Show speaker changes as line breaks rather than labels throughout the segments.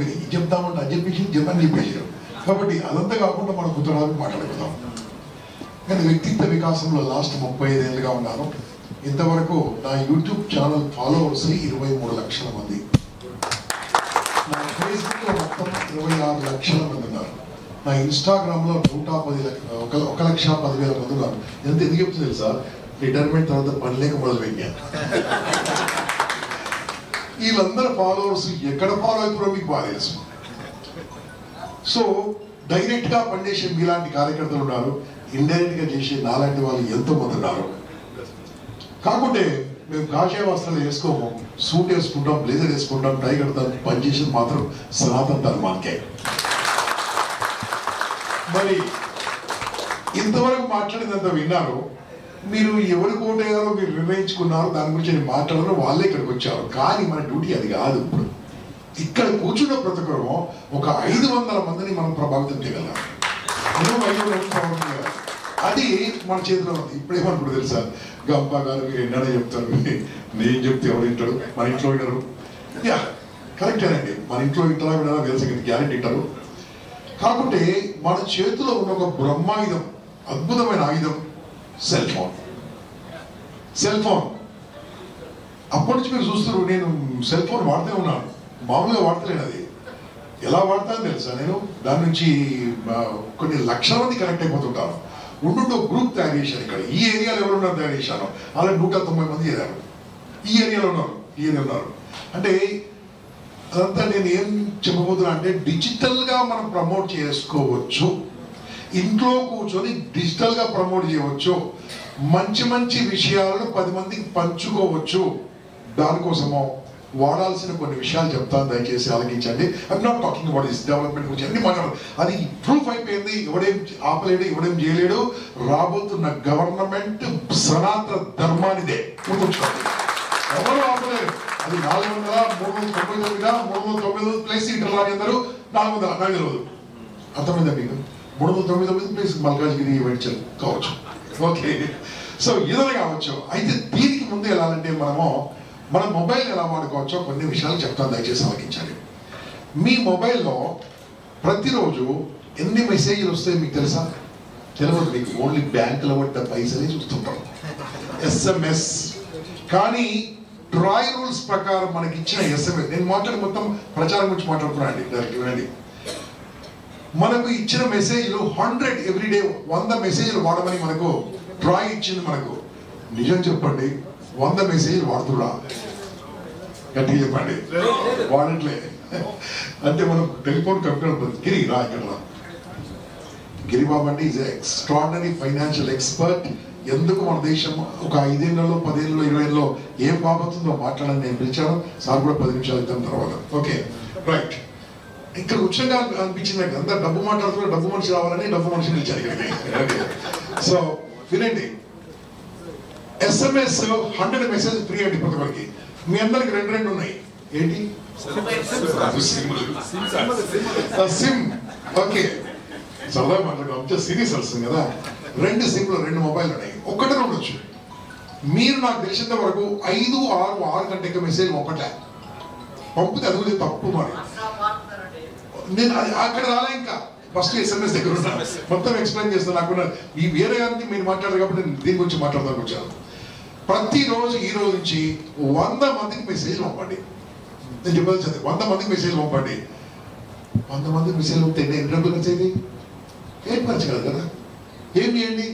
అయిపోయింది, చెప్తామంటే అది చెప్పేసారు. కాబట్టి అదంతా కాకుండా మనం కుతరాలు మాట్లాడుకుందాం. నేను వ్యక్తిత్వ వికాసంలో లాస్ట్ 35 ఏళ్ళుగా ఉన్నాను. ఇంతవరకు నా యూట్యూబ్ ఛానల్ ఫాలోవర్స్ 23 లక్షల మంది, నా ఫేస్బుక్ లో మొత్తం 26 లక్షల మంది ఉన్నారు, నా ఇన్స్టాగ్రామ్ లో 1,10,10,000 మంది ఉన్నారు. ఎంత ఎందుకు చెప్తుంది తెలుసా? రిటైర్మెంట్ తర్వాత పని లేక మొదలు పెట్టాను. వీళ్ళందరూ ఫాలోవర్స్ ఎక్కడ ఫాలో అవుతారో మీకు బాగా తెలుసు. సో డైరెక్ట్ గా పనిచేసే మీలాంటి కార్యకర్తలు ఉన్నారు, ఇండైరెక్ట్ గా చేసే నాలాంటి వాళ్ళు ఎంతో మంది ఉన్నారు. కాకుంటే మేము కాషాయ వస్త్రాలు వేసుకోము, సూట్ వేసుకుంటాం, బ్లేజర్ వేసుకుంటాం, టై కడతాం, పనిచేసేది మాత్రం సనాతన ధర్మానికే. మరి ఇంతవరకు మాట్లాడినంత విన్నారు. మీరు ఎవరికి ఓటేయాలో మీరు నిర్ణయించుకున్నారు, దాని గురించి నేను మాట్లాడారు, వాళ్ళే ఇక్కడికి వచ్చారు. కానీ మన డ్యూటీ అది కాదు. ఇప్పుడు ఇక్కడ కూర్చున్న ప్రతి ఒక్కరు ఒక 500 మందిని మనం ప్రభావితం చేయగలం. అది మన చేతిలో ఉంది. ఇప్పుడేమనుకుంటు తెలుసా? గంప గారు మీరు ఎన్నడూ చెప్తారు, నేను చెప్తే ఎవరు వింటారు? మన ఇంట్లో వినరు. యా కరెక్టేనండి, మన ఇంట్లో వింటారా వినారా తెలుసు, గ్యారెంటీ వింటారు. కాకుంటే మన చేతిలో ఉన్న ఒక బ్రహ్మాయుధం, అద్భుతమైన ఆయుధం సెల్ ఫోన్. సెల్ ఫోన్ అప్పటి నుంచి మీరు చూస్తారు, నేను సెల్ ఫోన్ వాడుతూ ఉన్నాను, మామూలుగా వాడతలేను. అది ఎలా వాడతానో తెలుసా? నేను దాని నుంచి కొన్ని లక్షల మంది కనెక్ట్ అయిపోతుంటాను. ఉండు గ్రూప్ తయారు చేశాను. ఇక్కడ ఈ ఏరియాలో ఎవరున్నారు తయారు చేశాను, అలా 190 మంది చేరారు. ఈ ఏరియాలో ఉన్నారు. అంటే అదంతా నేను ఏం చెప్పబోతున్నా అంటే, డిజిటల్ గా మనం ప్రమోట్ చేసుకోవచ్చు, ఇంట్లో కూర్చొని డిజిటల్ గా ప్రమోట్ చేయవచ్చు, మంచి మంచి విషయాలను 10 మందికి పంచుకోవచ్చు. దానికోసమో వాడాల్సిన కొన్ని విషయాలు చెప్తాను, దయచేసి ఆలోచించండి. I'm not talking about this development గురించి అన్ని మాట్లాడు, అది ప్రూఫ్ అయిపోయింది. ఎవడేం ఆపలేడు, ఎవడేం చేయలేడు. రాబోతున్న గవర్నమెంట్ సనాతన ధర్మానిదే, గుర్తుంచుకోండి. ఎవరు ఆపలేరు. అది 399 ప్లేస్ సీట్లు రాని అందరూ 400 నాకు తెలియదు. అర్థమైందా మీకు? 399 ప్లేస్ మల్కాజ్గిరి వెంచర్ కావచ్చు. ఓకే, సో ఏదైనా కావచ్చు. అయితే దీనికి ముందు ఎలా అంటే మన మొబైల్ ఎలా వాడుకోవచ్చో కొన్ని విషయాలు చెప్తాను, దయచేసి ఆలకించండి. మీ మొబైల్లో ప్రతిరోజు ఎన్ని మెసేజ్లు వస్తాయి మీకు తెలుసా? తెలియదు మీకు. ఓన్లీ బ్యాంకులో పడ్డ పైసలే చూస్తుంటారు, SMS. కానీ ట్రాయ్ రూల్స్ ప్రకారం మనకి ఇచ్చిన SMS, నేను మొత్తం ప్రచారం గురించి మాట్లాడుతున్నాను అండి. మనకు ఇచ్చిన మెసేజ్లు 100 ఎవ్రీడే, 100 మెసేజ్లు వాడమని మనకు ట్రాయ్ ఇచ్చింది. మనకు నిజం చెప్పండి, 100 మెసేజ్లు వాడుతున్నా? గట్టిగా చెప్పండి. వాడట్లే అంటే మనం టెలిఫోన్ కంప్యూటర్ గిరి రా ఇక్కడ రా. గిరిబాబు అంటే ఈజ్ ఎక్స్ట్రాడినరీ ఫైనాన్షియల్ ఎక్స్పర్ట్. ఎందుకు మన దేశం ఒక 5 ఏళ్లలో 10 ఏళ్ళలో 20 ఏళ్ళలో ఏం బాబతుందో మాట్లాడని నేను పిలిచాను. సార్ కూడా 10 నిమిషాలు ఇద్దాం తర్వాత. Okay right. ఇక్కడ ఉచితంగా అనిపించింది నాకు, అంతా డబ్బు మాట్లాడుతున్నా, డబ్బు మనిషి రావాలని డబ్బు మనిషిని పిలిచారు ఇక్కడికి. సో వినండి, SMS 100 మెసేజ్ ఫ్రీ అండి ప్రతి ఒక్కరికి. మీ అందరికి 2 ఉన్నాయి. ఏంటి? సిమ్. ఓకే, సరదా మాట్లాడుకో, సీరియస్ వస్తుంది కదా. 2 సిమ్లు, 2 మొబైల్ ఉన్నాయి. ఒక్కటే ఉండొచ్చు. మీరు నాకు తెలిసినంత వరకు 5, 6 కంటే ఎక్కువ మెసేజ్ పంపట్లే. పంపితే అది కూడా తప్పు. మరి నేను అక్కడ రాలే, ఇంకా ఫస్ట్ SMS దగ్గర ఉన్నా. మొత్తం ఎక్స్ప్లెయిన్ చేస్తాను. నాకు ఈ వేరే గారికి మీరు మాట్లాడారు కాబట్టి నేను దీని గురించి మాట్లాడదానికి వచ్చాను. ప్రతిరోజు ఈ రోజు నుంచి 100 మందికి మెసేజ్ పంపండి. నేను చెప్పాలి, 100 మందికి మెసేజ్ పంపండి. 100 మందికి మెసేజ్ పంపితే ఎన్ని డబ్బులు ఖర్చు అయింది? ఏం ఖర్చు కాదు కదా. ఏం చేయండి,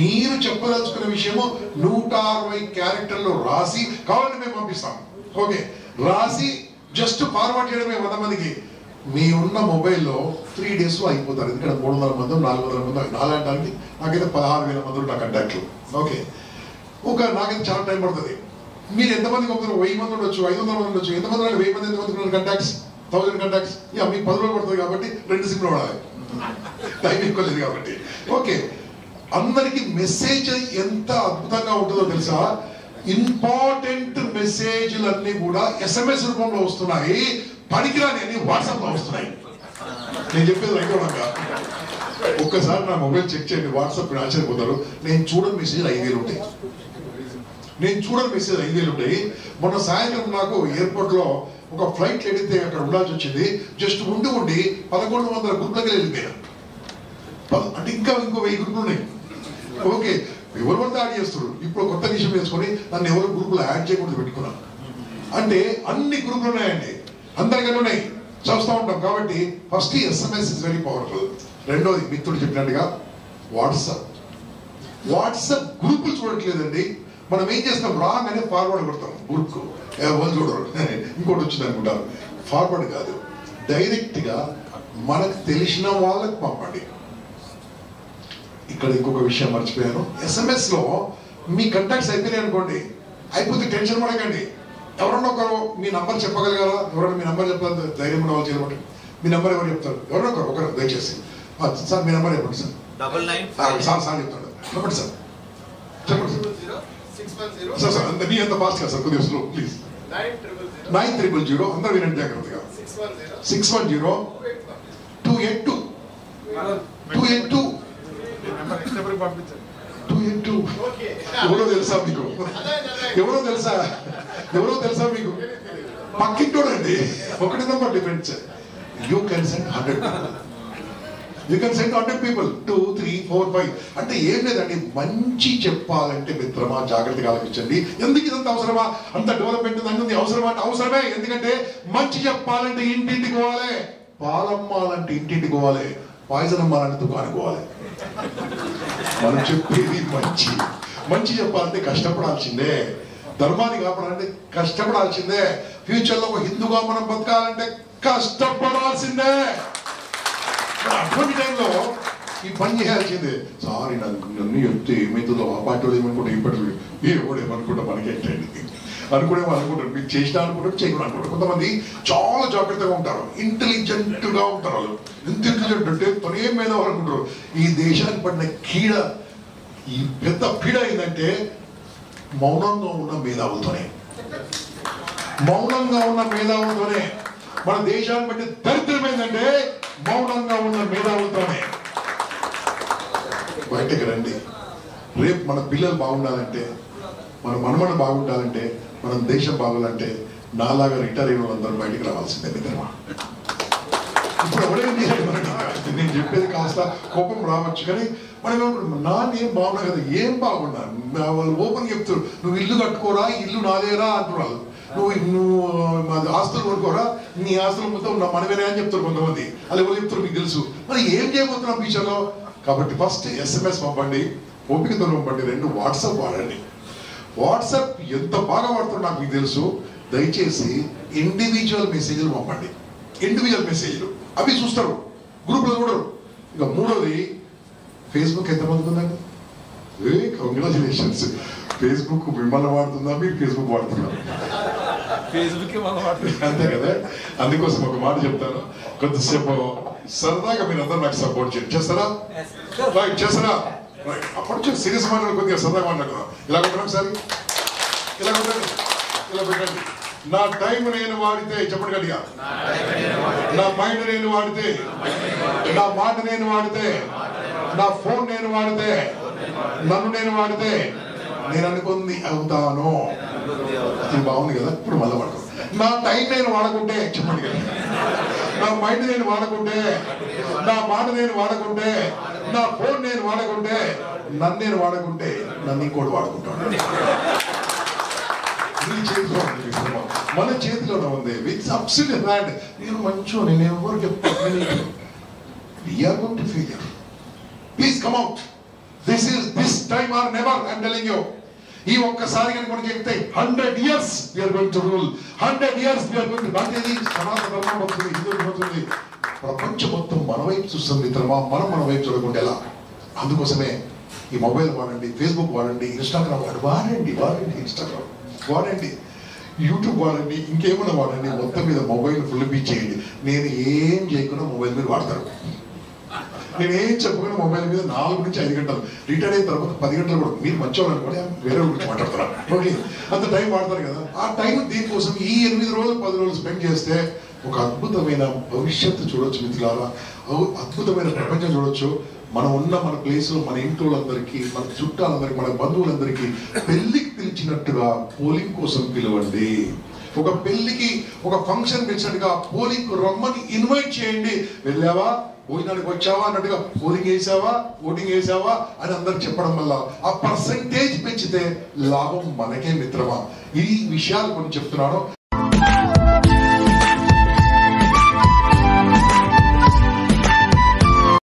మీరు చెప్పదలుచుకున్న విషయము 160 క్యారెక్టర్లో రాసి కావాలని మేము పంపిస్తాం. ఓకే, రాసి జస్ట్ ఫార్వర్డ్ చేయడమే 100 మందికి. మీ ఉన్న మొబైల్లో 3 days అయిపోతారు. ఎందుకంటే 300 మంది 400 మంది నాలాంటి నాకైతే 16,000 మంది నా కంటాక్ట్లు. ఓకే, నాకైతే చాలా టైం పడుతుంది. మీరు ఎంతమందికి పంపుతారు? 1000 మంది ఉండొచ్చు, 500 మంది ఉండొచ్చు. ఎంతమంది 1000 మంది ఎంతమంది కంటాక్ట్స్, 1000 కంటాక్ట్స్. మీకు 10 రోజులు పడుతుంది కాబట్టి 2 సిమ్లు వాడాలి, టైం ఎక్కువ లేదు కాబట్టి. ఓకే, అందరికి మెసేజ్ ఎంత అద్భుతంగా ఉంటుందో తెలుసా? ఇంపార్టెంట్ మెసేజ్లన్నీ కూడా SMS రూపంలో వస్తున్నాయి, పనికిరాని అన్ని వాట్సాప్ లో వస్తున్నాయి. నేను చెప్పేది రైతుగా ఒక్కసారి నా మొబైల్ చెక్ చేయండి, వాట్సాప్ ఆశ్చర్యపోతారు. నేను చూడని మెసేజ్ 5,000 ఉంటాయి. నేను చూడని మెసేజ్ 5 వేలు ఉంటాయి. మొన్న సాయంత్రం నాకు ఎయిర్పోర్ట్లో ఒక ఫ్లైట్ ఎడితే అక్కడ ఉండాల్సి వచ్చింది. జస్ట్ ఉండి 1100 గ్రూప్లకి వెళ్ళిపోయాను. అంటే ఇంకా ఇంకో 1000 గ్రూపులు ఉన్నాయి. ఓకే, ఎవరు పడితే యాడ్ చేస్తారు. ఇప్పుడు కొత్త విషయం వేసుకొని నన్ను ఎవరు గ్రూపులో యాడ్ చేయకూడదు పెట్టుకున్నాను. అంటే అన్ని గ్రూపులు ఉన్నాయండి, అందరికీ ఉన్నాయి, చూస్తూ ఉంటాం. కాబట్టి first SMS is very powerful. రెండోది మిత్రుడు చెప్పినట్టుగా వాట్సాప్ గ్రూపులు చూడట్లేదండి. మనం ఏం చేస్తాం, రాగానే ఫార్వర్డ్ కొడతాం గ్రూప్కు, వాళ్ళు చూడరు ఇంకోటి వచ్చింది అనుకుంటారు. ఫార్వర్డ్ కాదు, డైరెక్ట్గా మనకు తెలిసిన వాళ్ళకి పంపండి. ఇక్కడ ఇంకొక విషయం మర్చిపోయాను, SMS లో మీ కంటాక్ట్స్ అయిపోయినాయి అనుకోండి, అయిపోతే టెన్షన్ పడకండి. ఎవరన్నా ఒకరు మీ నంబర్ చెప్పగలగారా? ఎవరన్నా మీ నంబర్ చెప్పాలి, ధైర్యం ఉన్న వాళ్ళు చేయమంటే మీ నంబర్ ఎవరు చెప్తారు? ఎవరన్నా ఒకరు దయచేసి సార్ మీ నంబర్ చెప్పండి సార్. సార్ చెప్తాడు, చెప్పండి సార్, చెప్పండి సార్. సార్ మీ అంత ఫాస్ట్ కదా సార్, కొద్దిగా స్లో ప్లీజ్. 9000 అందరూ వినండి జాగ్రత్తగా. 610-282-282. ఎవరో తెలుసా మీకు? ఎవరో తెలుసా మీకు? పక్కింటోడండి, ఒకటి number difference. You can send 100 people. You can send 100 people, 2, 3, 4, 5. అంటే ఏం లేదండి, మంచి చెప్పాలంటే మిత్రమా జాగ్రత్తగా ఆలోచించండి. ఎందుకు ఇదంత అవసరమా? అంత డెవలప్మెంట్ అన్నది అవసరమా? అంటే అవసరమే. ఎందుకంటే మంచి చెప్పాలంటే ఇంటింటికి పోవాలి, పాలమ్మాలంటే ఇంటింటికి పోవాలి, పాయిజన్ అమ్మాలంటే దుకాణానికి పోవాలి. మనం చెప్పేది మంచి చెప్పాలంటే కష్టపడాల్సిందే, ధర్మాన్ని కాపాడాలంటే కష్టపడాల్సిందే, ఫ్యూచర్లో ఒక హిందూగా మనం బతకాలంటే కష్టపడాల్సిందే. అటువంటి టైంలో ఈ పని చేయాల్సిందే. సారీ నన్ను చెప్తే ఏమవుతుందో, ఆ పార్టీ వాళ్ళు ఏమనుకుంటే ఇప్పటి ఏమనుకుంటా మనకేంటండి అనుకుంటారు. మీరు చేసినా అనుకుంటారు, చేయకుండా అనుకుంటారు. కొంతమంది చాలా జాగ్రత్తగా ఉంటారు, ఇంటెలిజెంట్గా ఉంటారు. వాళ్ళు ఎంత ఇంటెలిజెంట్ అంటే తనేం మీద అనుకుంటారు. ఈ దేశానికి పడిన కీడ, ఈ పెద్ద పీడ ఏంటంటే మౌనంగా ఉన్న మేధావులతోనే మన దేశాన్ని బట్టి దరిద్రం ఏంటంటే మౌనంగా ఉన్న మేధావులతోనే. బయటకు రండి. రేపు మన పిల్లలు బాగుండాలంటే, మన మనమను బాగుండాలంటే, మన దేశం బాగుండాలంటే నాలాగా రిటైర్ అయిన వాళ్ళందరూ బయటికి రావాల్సిందే మిత్రమా. ఇప్పుడు ఎవరైనా నేను చెప్పేది కాస్త కోపం రావచ్చు, కానీ మనం నాన్నేం బాగున్నా కదా, ఏం బాగున్నా వాళ్ళు ఓపెన్ చెప్తారు. నువ్వు ఇల్లు కట్టుకోరా, ఇల్లు నాదేరా అంటున్నారు. నువ్వు ఆస్తులు కొనుక్కోరా, నీ ఆస్తులు మొత్తం మనమేనా అని చెప్తారు కొంతమంది. అది ఎవరు చెప్తారు మీకు తెలుసు. మరి ఏం చేయబోతున్నాం ఫ్యూచర్లో? కాబట్టి ఫస్ట్ SMS పంపండి, ఓపికతో పంపండి. 2 వాట్సాప్ వాడండి. వాట్సాప్ ఎంత బాగా వాడుతారో నాకు మీకు తెలుసు. దయచేసి ఇండివిజువల్ మెసేజ్లు పంపండి. ఇండివిజువల్ మెసేజ్లు అవి చూస్తారు, గ్రూప్లో చూడరు. ఇక 3వది ఫేస్బుక్ ఎంతమంది ఉందండి? కంగ్రాచులేషన్స్. ఫేస్బుక్ మిమ్మల్ని వాడుతుందా, మీరు ఫేస్బుక్ వాడుతున్నారు? అంతే కదా. అందుకోసం ఒక మాట చెప్తాను, కొద్దిసేపు సరదాగా మీరు అందరూ నాకు సపోర్ట్ చేస్తారా? రైట్, చేస్తారా? అప్పటి నుంచి సీరియస్ మాట్లాడు, కొద్దిగా సరదాగా మాట్లాడుతున్నాం. ఇలా కొట్టండి సార్, ఇలా కొట్టండి, ఇలా పెట్టండి. నా టైం నేను వాడితే, చెప్పండి గట్టిగా, నా మైండ్ నేను వాడితే, నా మాట నేను వాడితే, నా ఫోన్ నేను వాడితే, నన్ను నేను వాడితే నేను అనుకుంది అవుతాను. ఇది బాగుంది కదా. ఇప్పుడు మళ్ళీ వాడుకో. నా టైం నేను వాడకుంటే, చెప్పండి కదా, నా మైండ్ నేను వాడకుంటే, నా మాట నేను వాడకుంటే, నా ఫోన్ నేను వాడకుంటే, నన్ను నేను వాడకుంటే నన్ను ఇంకోటి వాడుకుంటాను. నీ చేతిలో ఉంది, మన చేతిలోనే ఉంది. With absolute hand. నేను మంచో, నేను ఎవరు చెప్తాను, we are going to failure. Please come out. This time or never, I am telling you. ఈ ఒక్కసారి కనుక మనం చెప్తే 100 years we are going to rule. 100 years we are going to. నాకేది సనాతన ధర్మం వస్తుంది, హిందూ వస్తుంది, ప్రపంచం మొత్తం మన వైపు చూస్తుంది మిత్రమా. మనం మన వైపు చూడకుండా ఎలా? అందుకోసమే ఈ మొబైల్ వాడండి, ఫేస్బుక్ వాడండి, ఇన్స్టాగ్రామ్ వాడండి, ఇన్స్టాగ్రామ్ వాడండి, యూట్యూబ్ వాడండి, ఇంకేమైనా వాడండి. మొత్తం మీద మొబైల్ ఫుల్ బీచ్ చేయండి. నేను ఏం చేయకుండా మొబైల్ మీద వాడతారు. నేనేం చెప్పకుండా మొబైల్ మీద 4 నుంచి 5 గంటలు, రిటైర్ అయిన తర్వాత 10 గంటలు కూడా. మీరు మంచివాళ్ళు అనుకోండి, వేరే గురించి మాట్లాడుతున్నారు. ఓకే, అంత టైం వాడతారు కదా. ఆ టైం దీనికోసం ఈ 8 రోజులు 10 రోజులు స్పెండ్ చేస్తే ఒక అద్భుతమైన భవిష్యత్తు చూడొచ్చు మిత్రులారా. అద్భుతమైన ప్రపంచం చూడొచ్చు. మనం ఉన్న మన ప్లేస్ లో మన ఇంట్లో వాళ్ళందరికీ, మన చుట్టాలందరికీ, మన బంధువులందరికీ పెళ్లికి పిలిచినట్టుగా పోలింగ్ కోసం పిలవండి. ఒక పెళ్లికి ఒక ఫంక్షన్ పిలిచినట్టుగా పోలింగ్ రమ్మని ఇన్వైట్ చేయండి. వెళ్ళావా, భోజనానికి వచ్చావా అన్నట్టుగా పోలింగ్ వేసావా, ఓటింగ్ వేసావా అని అందరికి చెప్పడం వల్ల ఆ పర్సంటేజ్ పెంచితే లాభం మనకే మిత్రమా. ఈ విషయాలు కొన్ని చెప్తున్నాను.